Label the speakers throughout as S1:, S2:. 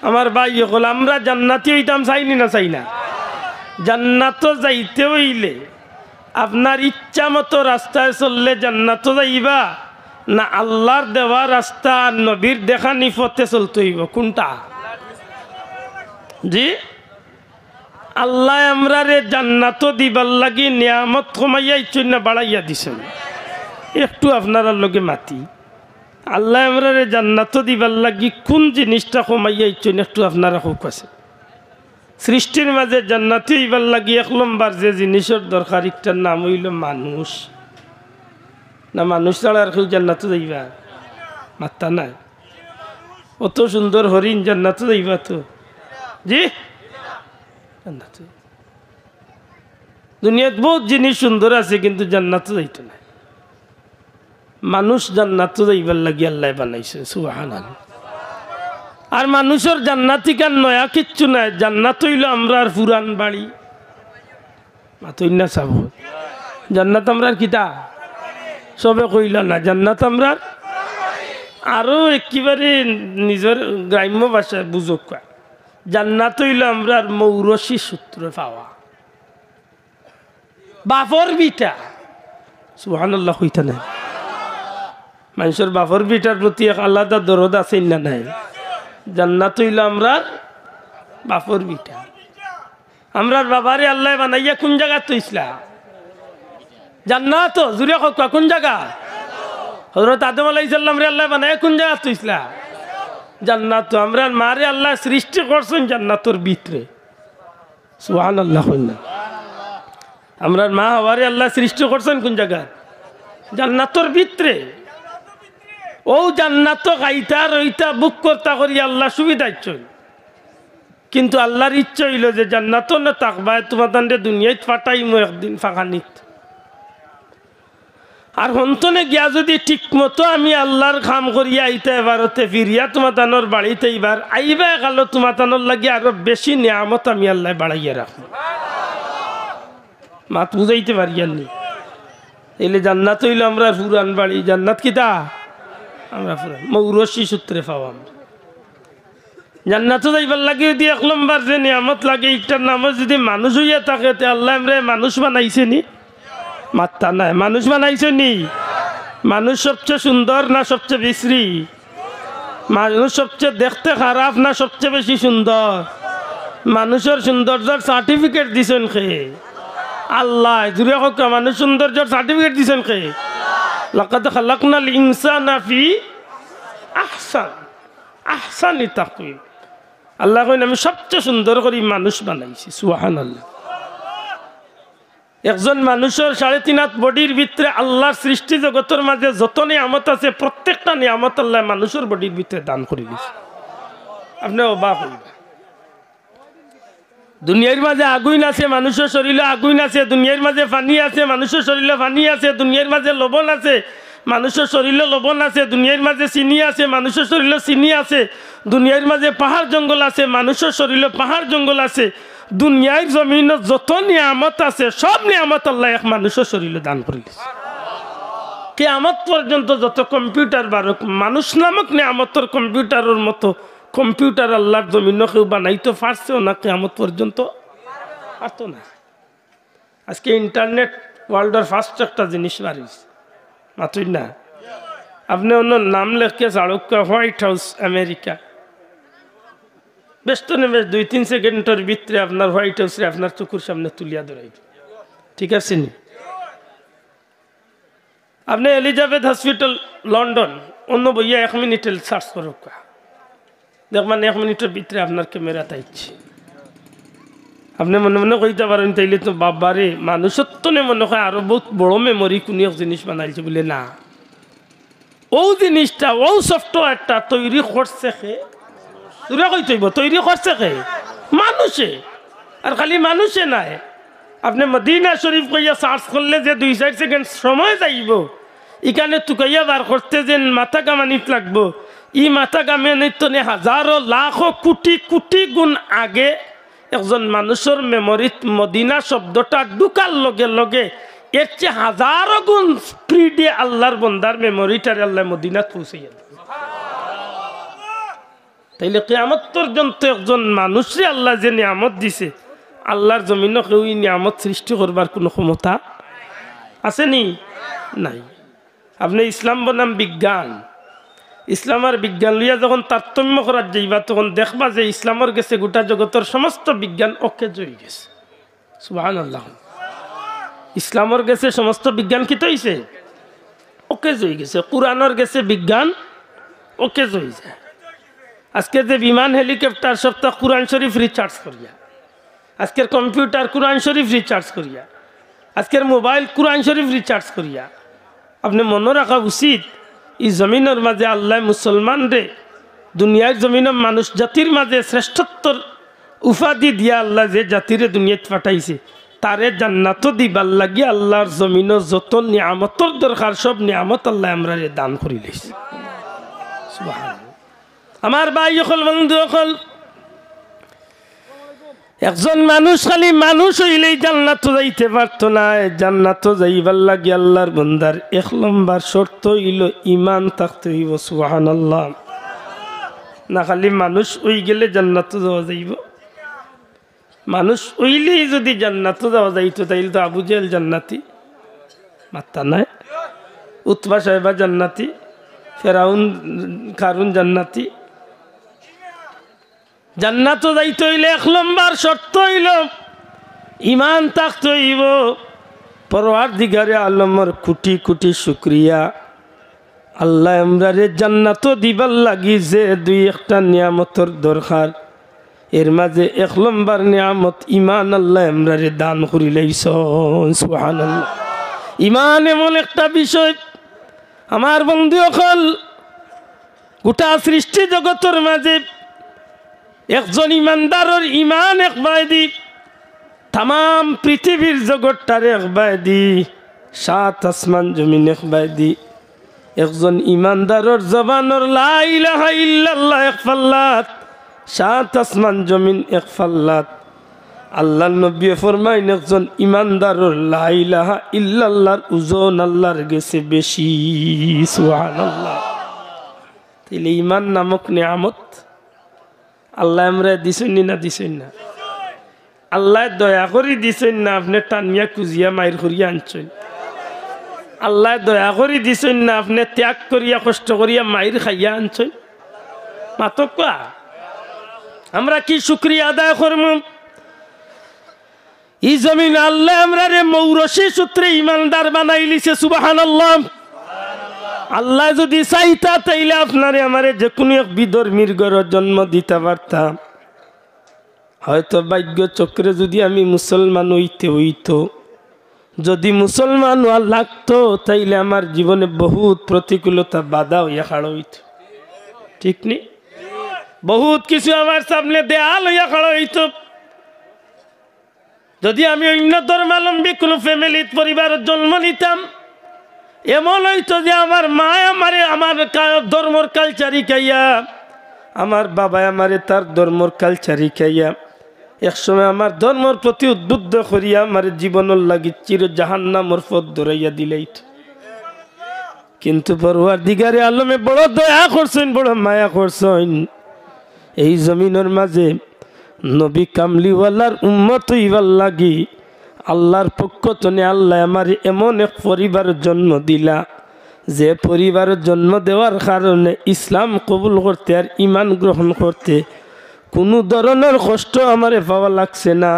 S1: আমার ভাই হল আমরা জান্নাতি হইতাম চাইনি না চাই না? জান্নাত যাইতে হইলে আপনার ইচ্ছা মতো রাস্তায় চললে জান্নাত যাইবা না আল্লাহর দেওয়া রাস্তা নবীর দেখা নিফতে চলতে হইব? কোনটা? জি, আল্লাহ আমরা রে জান্নাত দিবার লাগি নিয়ামত কমাইয়া ইচ্ছুন না বাড়াইয়া দিছেন? একটু আপনারা লগে মাতি আল্লাহ আমরা রে জান্নাত দিবার লাগি কোন জিনিসটা কমাইয়া ইচ্ছুন একটু আপনারা হোক আছে। সৃষ্টির মাঝে জান্নাতি হইবার লাগি এক নম্বর যে জিনিসের দরকার একটার নাম হইল মানুষ। না মানুষ ছাড়া আর কেউ জান্নাত যাইবা? মাত্তা নাই। অত সুন্দর হরিণ জান্নাত যাইবা তো? জি, জান্নাত দুনিয়াত বহুত জিনিস সুন্দর আছে কিন্তু জান্নাত যাইতো না। মানুষ জান্নাত যাইবার লাগি আল্লাহ বানাইছে, সুবহানাল্লাহ। আর মানুষের জান্নাতি কান নয়া কিচ্ছু নাই। জান্নাত হইল আমরার পুরান বাড়ি। মাতই না চাব জান্নাত আমরার কিতা সবে কইল না জান্নাত আমরার। আরো একেবারে নিজের গ্রাম্য ভাষায় বুঝক, জান্নাত হইল আমরার মৌরসি সূত্র পাওয়া বাপর বিটা। সুবহানাল্লাহ কইতা নাই? মানুষের বাপর বিটার প্রতি এক আলাদা দরদ আছে না নাই? জান্নাত হইল আমরার বাপর বিটা। আমরার বাবারে আল্লাহ বানাইয়া কোন জায়গা তৈসলা? জান্নাত। জুড়ে কোন জায়গা? হযরত আদম আলাইহিস সালাম রে আল্লাহ বানাইয়া কোন জায়গা তৈসলা? জান্নাত। আমরার মারে আল্লাহ সৃষ্টি করছেন জান্নাতের ভিতরে। সুবহানাল্লাহ। আমরার মা হাওয়ারে আল্লাহ সৃষ্টি করছেন কোন জায়গা? জান্নাতের ভিতরে। ও জান্নাত খাইতা রইতা বুক করতা করি আল্লাহ সুবিধা ইচ্ছই, কিন্তু আল্লাহর ইচ্ছা হইল যে জান্নাত না তাকবায় তোমার দান্ডে দুনিয়ায় ফাটাইমো একদিন ফাঁকানিত। আর হন্তনে গিয়া যদি ঠিক মতো আমি আল্লাহর কাম করিয়া আইতে এবারতে ফিরিয়া তোমার দানোর বাড়িতে এইবার আইবা গেল তোমার দানোর লাগিয়ে আরো বেশি নিয়ামত আমি আল্লাহ বাড়াইয়া রাখবো। মাত বুঝাইতে পারি আল্লি এলে জান্নাত হইল আমরা পুরান বাড়ি। জান্নাত কিতা? আমরা পুরান মৌরসি সূত্রে পাওয়া। জান্নাত যাইবার লাগে যদি এক নম্বর যে নিয়ামত লাগে একটার নাম যদি মানুষ হইয়া থাকে, আল্লাহ আমরা মানুষ বানাইছে নি? মাত্তা নাই। মানুষ বানাইছে নি? মানুষ সবচেয়ে সুন্দর না সবচেয়ে বিশ্রী? মানুষ সবচেয়ে দেখতে খারাপ না সবচেয়ে বেশি সুন্দর? মানুষের সৌন্দর্যের সার্টিফিকেট দিছেন কে? আল্লাহ। জুড়ে হোক মানুষ সৌন্দর্যের সার্টিফিকেট দিছেন কে? লাকাদ খালাকনাল ইনসানা ফি আহসানি তাকওয়িম। আল্লাহ কইন আমি সবচেয়ে সুন্দর করে মানুষ বানাইছি। সুবহানাল্লাহ। একজন মানুষের 3.5 হাত বডির ভিতরে আল্লাহর সৃষ্টি জগতের মাঝে যত নিয়ামত আছে প্রত্যেকটা নিয়ামত আল্লাহ মানুষের বডির ভিতরে দান করে দিয়েছে। আপনি অবাক হইবেন। দুনিয়ার মাঝে আগুন আছে, মানুষের শরীরে আগুন আছে। দুনিয়ার মাঝে পানি আছে, মানুষের শরীরে পানি আছে। দুনিয়ার মাঝে লবণ আছে, মানুষের শরীরে লবণ আছে। দুনিয়ার মাঝে চিনি আছে, মানুষের শরীরে চিনি আছে। দুনিয়ার মাঝে পাহাড় জঙ্গল আছে, মানুষের শরীরে পাহাড় জঙ্গল আছে। দুনিয়ার জমিন যত নিয়ামত আছে সব নিয়ামত আল্লাহ এক মানুষের শরীরে দান করে দিয়েছে। কিয়ামত পর্যন্ত যত কম্পিউটার বারক মানুষ নামক নিয়ামতের কম্পিউটারের মতো কম্পিউটার আল্লাহর জমিন কেউ বানাইতে পারছেও না, কিয়ামত পর্যন্ত পারতো না। আজকে ইন্টারনেট ওয়ার্ল্ডের ফার্স্ট একটা জিনিস বাড়িয়েছে মাত্রই না। আপনি অন্য নাম লেখকে চাড়ক্কা হোয়াইট হাউস আমেরিকা, ব্যস্ত নেবে 2-3 সেকেন্ডের ভিতরে আপনার হোয়াইট হাউসে আপনার চোখের সামনে তুলিয়া ধরাই। ঠিক আছে নি? আপনি এলিজাবেথ হসপিটাল লন্ডন অন্য বইয়া 1 মিনিটে সার্চ করুক, দেখবেন 1 মিনিটের ভিতরে আপনার ক্যামেরা তাইছে। আপনি মনে মনে কইতে পারেন তাইলে তো বাবারে মানুষের তো মনে হয় আরো বহুত বড় মেমোরি কোন এক জিনিস বানাইছে বলে। না, ও জিনিসটা ও সফটওয়্যারটা তৈরি করছে কে? তুই কইতেইব তৈরি করছে কে? মানুষে। আর খালি মানুষে নাই, আপনি মদিনা শরীফ কইয়া সার্চ করলে যে 2-4 সেকেন্ড সময় যাইব, এখানে তুকাইয়া বার করতে যে মাথা কামানিত লাগবো। ই মাথা কামানিত তো হাজারো লাখো কোটি কোটি গুণ আগে একজন মানুষের মেমোরিত মদিনা শব্দটা ঢুকার লগে লগে এর চেয়ে হাজারো গুণ স্পিডে আল্লাহর বন্দার মেমোরিটারে আল্লাহ মদিনাত পৌঁছাইয়া। তাইলে কিয়ামত পর্যন্ত একজন মানুষরে আল্লাহ যে নিয়ামত দিছে আল্লাহর জমিনে কেউ নিয়ামত সৃষ্টি করবার কোনো ক্ষমতা আছে নি নাই। আপনি ইসলাম বনাম বিজ্ঞান, ইসলাম আর বিজ্ঞান লইয়া যখন তারতম্য করার যাইবা তখন দেখবা যে ইসলামের গেছে গোটা জগতের সমস্ত বিজ্ঞান অকেজ হয়ে গেছে। সুবহানাল্লাহ। ইসলামের গেছে সমস্ত বিজ্ঞান কি হইছে? অকেজ হয়ে গেছে। কোরআনের গেছে বিজ্ঞান অকেজ হয়ে যায়। আজকে যে বিমান হেলিকপ্টার সপ্তাহ কোরআন শরীফ রিচার্জ করিয়া, আজকের কম্পিউটার কোরআন শরীফ রিচার্জ করিয়া, আজকের মোবাইল কোরআন শরীফ রিচার্জ করিয়া। আপনি মনে রাখা উচিত এই জমিনের মাঝে আল্লাহ মুসলমান রে দুনিয়ার জমিনের মানুষ জাতির মাঝে শ্রেষ্ঠত্বর উপাধি দিয়া আল্লাহ যে জাতিরে দুনিয়াত পাঠাইছে তারে জান্নাত দিবার লাগি আল্লাহর জমিনের যত নিয়ামতর দরকার সব নিয়ামত আল্লাহ আমরা দান করি লইছে। সুবহানাল্লাহ। আমার ভাই সকল, বন্ধু সকল, একজন মানুষ খালি মানুষ হইলেই জান্নাত যাইতে পারতো না। জান্নাত যাইবার লাগি আল্লাহর বান্দার এক নম্বর শর্ত হইল ঈমান থাকতে হইব। সুবহানাল্লাহ। না খালি মানুষ ওই গেলে জান্নাত যাওয়া যাইব। মানুষ ওইলেই যদি জান্নাত যাওয়া যাইতো তাইলে তো আবু জেহেল জান্নাতি, মাত্তা নাই। উতবা সাহেবা জান্নাতি, ফেরাউন কারুন জান্নাতি। জান্নাত যাইতে হইলে এক নম্বর শর্ত হইল ঈমান থাকতে হইব। পরওয়ারদিগারে আলমের কোটি কোটি শুকরিয়া, আল্লাহ আমরারে জান্নাত দিবার লাগি যে দুই একটা নিয়ামতের দরকার, এর মাঝে এক নম্বর নিয়ামত ঈমান আল্লাহ আমরারে দান করি লাইছেন। সুবহানাল্লাহ। ঈমান এমন একটা বিষয় আমার বন্ধু সকল, গোটা সৃষ্টি জগতের মাঝে একজন ইমানদারের ঈমান একবায়দি তাম পৃথিবীর জগৎটারে একবায়দি, সাত আসমান জমিন একবায়দি। একজন ইমানদারের জবানের লা ইলাহা ইল্লাল্লাহ এক ফাল্লাত, সাত আসমান জমিন এক ফাল্লাত। আল্লাহর নবী ফরমাইন একজন ইমানদারের লা ইলাহা ইল্লাল্লাহর ওজন আল্লাহর গেছে বেশি। সুবহানাল্লাহ। তাইলে ঈমান নামক নিয়ামত আল্লাহ আমরা দিছেন না দিছেন না? আল্লাহ দয়া করি দিছেন না? আপনি টানিয়া কুজিয়া মায়ের করিয়া আনছেন। আল্লাহ দয়া করি দিছেন না? আপনি ত্যাগ করিয়া কষ্ট করিয়া মায়ের খাইয়া আনছেন। মাতকা আমরা কি শুকরিয়া আদায় করব? এই জমিন আল্লাহ আমরা রে মৌরসি সূত্রে ইমানদার বানাই লিছে। সুবহানাল্লাহ। আল্লাহ যদি চাইতা তাইলে আপনারে আমারে যে কোনো এক বিধর্মীর ঘরে জন্ম দিতে পারতাম। হয়তো ভাগ্য চক্রে যদি আমি মুসলমান হইতো, যদি মুসলমান হওয়া লাগতো তাইলে আমার জীবনে বহুত প্রতিকূলতা বাধা হইয়া খাড়ো হইত। ঠিক নেই? বহুত কিছু আমার সামনে দেয়াল হইয়া খাড়ো হইত। যদি আমি অন্য ধর্মাবলম্বী কোনো ফ্যামিলির পরিবারের জন্ম নিতাম, এমন হইতো যে আমার মা আমারে আমার ধর্মর কালচারি খাইয়া, আমার বাবা আমারে তার ধর্মর কালচারি খাইয়া একসময় আমার ধর্মর প্রতি উদ্বুদ্ধ করিয়া আমার জীবনের লাগি চির জাহান্নামের পথ ধরাইয়া দিলেইত। কিন্তু পরওয়ারদিগারে আলমে বড় দয়া করছেন, বড় মায়া করছেন। এই জমিনের মাঝে নবী কামলিওয়ালার উম্মত হইবার লাগি আল্লাহর পক্ষ থেকে আল্লাহ আমার এমন এক পরিবারের জন্ম দিলা, যে পরিবারের জন্ম দেওয়ার কারণে ইসলাম কবুল করতে আর ঈমান গ্রহণ করতে কোনো ধরনের কষ্ট আমারে পাওয়া লাগছে না।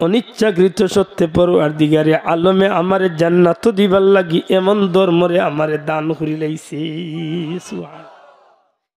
S1: অনিচ্ছাকৃত সত্যে পরওয়ারদিগারে আলমে আমারে জান্নাত দিবার লাগি এমন ধর্মরে আমারে দান করি লাইছে। সুবহানাল্লাহ।